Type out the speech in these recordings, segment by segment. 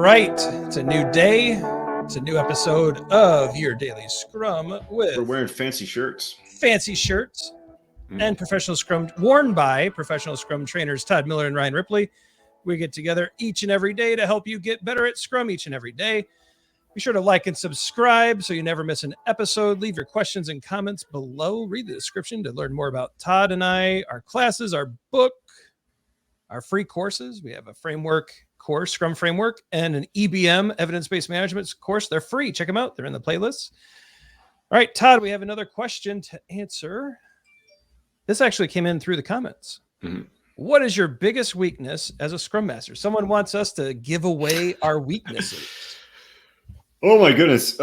right, it's a new day. It's a new episode of Your Daily Scrum with We're wearing fancy shirts. fancy shirts and professional Scrum worn by professional Scrum trainers Todd Miller and Ryan Ripley. We get together each and every day to help you get better at Scrum each and every day. Be sure to like and subscribe so you never miss an episode. Leave your questions and comments below. Read the description to learn more about Todd and I, our classes, our book, our free courses. We have a framework course, Scrum Framework, and an EBM, evidence-based management course. They're free. Check them out. They're in the playlist. All right, Todd, we have another question to answer. This actually came in through the comments. Mm-hmm. What is your biggest weakness as a Scrum Master? Someone wants us to give away our weaknesses. Oh my goodness.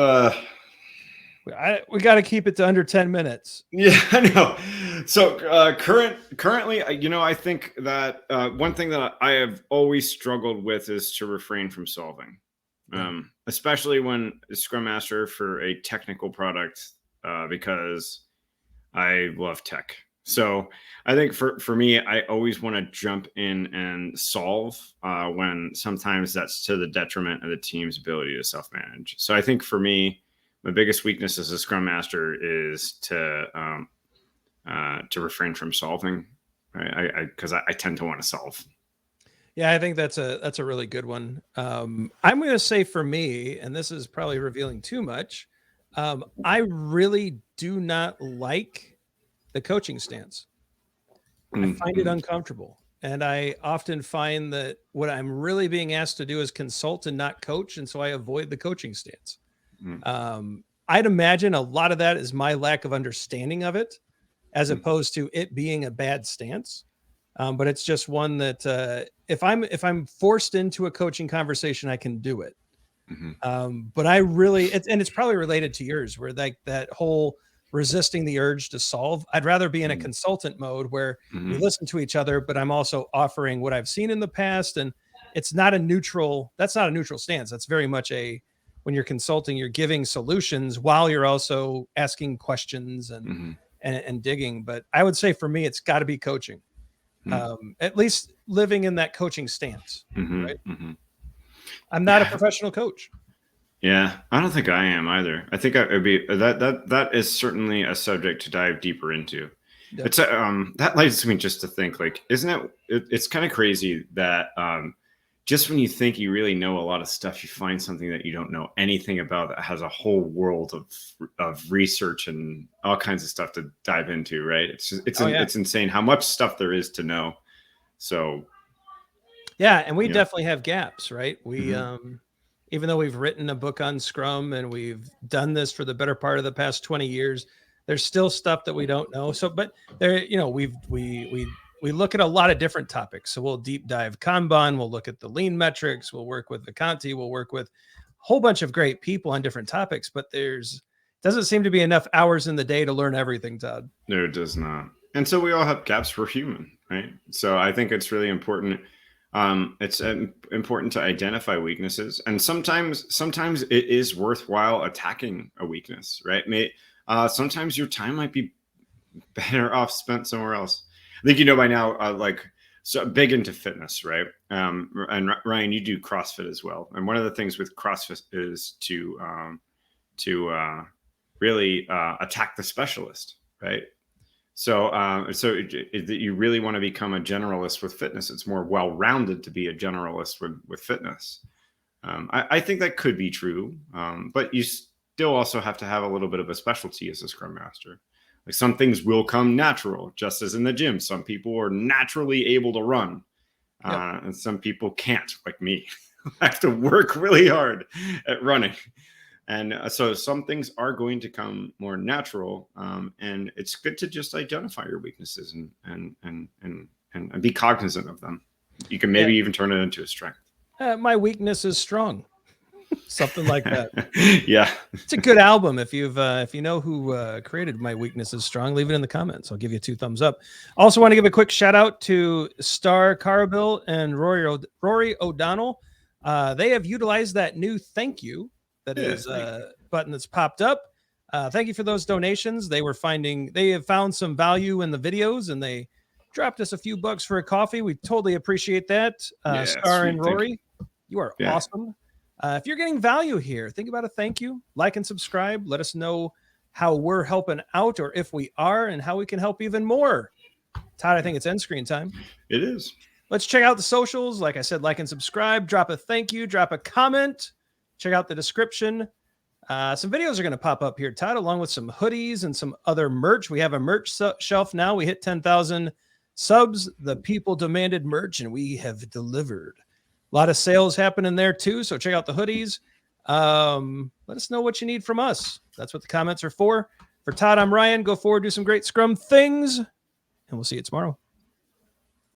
We got to keep it to under 10 minutes. Yeah, I know. So currently, I think that one thing that I have always struggled with is to refrain from solving, especially when a Scrum Master for a technical product, because I love tech. So I think for me, I always want to jump in and solve when sometimes that's to the detriment of the team's ability to self-manage. So I think for me, my biggest weakness as a Scrum Master is to refrain from solving, right? Because I tend to want to solve. Yeah, I think that's a really good one. I'm going to say for me, and this is probably revealing too much, I really do not like the coaching stance. I find it uncomfortable. And I often find that what I'm really being asked to do is consult and not coach. And so I avoid the coaching stance. I'd imagine a lot of that is my lack of understanding of it, as opposed to it being a bad stance. But it's just one that if I'm forced into a coaching conversation, I can do it. But I really, it's probably related to yours, where like that whole resisting the urge to solve. I'd rather be in a consultant mode where we listen to each other, but I'm also offering what I've seen in the past. And it's not a neutral, that's not a neutral stance. That's very much when you're consulting, you're giving solutions while you're also asking questions and digging. But I would say for me, it's got to be coaching, at least living in that coaching stance. Right? I'm not a professional coach. Yeah, I don't think I am either. I think it'd be that is certainly a subject to dive deeper into. Yep. It's that leads me just to think, like, isn't it's kind of crazy that just when you think you really know a lot of stuff, you find something that you don't know anything about that has a whole world of research and all kinds of stuff to dive into, right? It's insane how much stuff there is to know. So yeah, and we definitely have gaps, right? We even though we've written a book on Scrum and we've done this for the better part of the past 20 years, there's still stuff that we don't know. So, but there, we look at a lot of different topics. So we'll deep dive Kanban. We'll look at the lean metrics. We'll work with Vicanti. We'll work with a whole bunch of great people on different topics, but doesn't seem to be enough hours in the day to learn everything, Todd. No, it does not. And so we all have gaps. We're human, right? So I think it's really important. It's important to identify weaknesses, and sometimes it is worthwhile attacking a weakness, right? Sometimes your time might be better off spent somewhere else. I think by now, so big into fitness, right? And Ryan, you do CrossFit as well, and one of the things with CrossFit is to really attack the specialist, right? So you really want to become a generalist with fitness. It's more well-rounded to be a generalist with fitness. I think that could be true, but you still also have to have a little bit of a specialty as a Scrum Master. Like, some things will come natural, just as in the gym. Some people are naturally able to run, and some people can't, like me. I have to work really hard at running. And so some things are going to come more natural, and it's good to just identify your weaknesses and be cognizant of them. You can maybe even turn it into a strength. My weakness is strong, something like that. Yeah, it's a good album. If you know who created My Weakness is Strong, leave it in the comments. I'll give you 2 thumbs up. Also, want to give a quick shout out to Star Carabill and Rory O'Donnell. They have utilized that new thank you. That is a button that's popped up. Thank you for those donations. They have found some value in the videos, and they dropped us a few bucks for a coffee. We totally appreciate that. Star and Rory, you are awesome. If you're getting value here, think about a thank you, like and subscribe. Let us know how we're helping out, or if we are, and how we can help even more. Todd, I think it's end screen time. It is. Let's check out the socials. Like I said, like and subscribe, drop a thank you, drop a comment, check out the description. Some videos are going to pop up here, Todd, along with some hoodies and some other merch. We have a merch shelf now. We hit 10,000 subs. The people demanded merch, and we have delivered. A lot of sales happening there too, so check out the hoodies. Let us know what you need from us. That's what the comments are for. For Todd, I'm Ryan. Go forward, do some great Scrum things, and we'll see you tomorrow.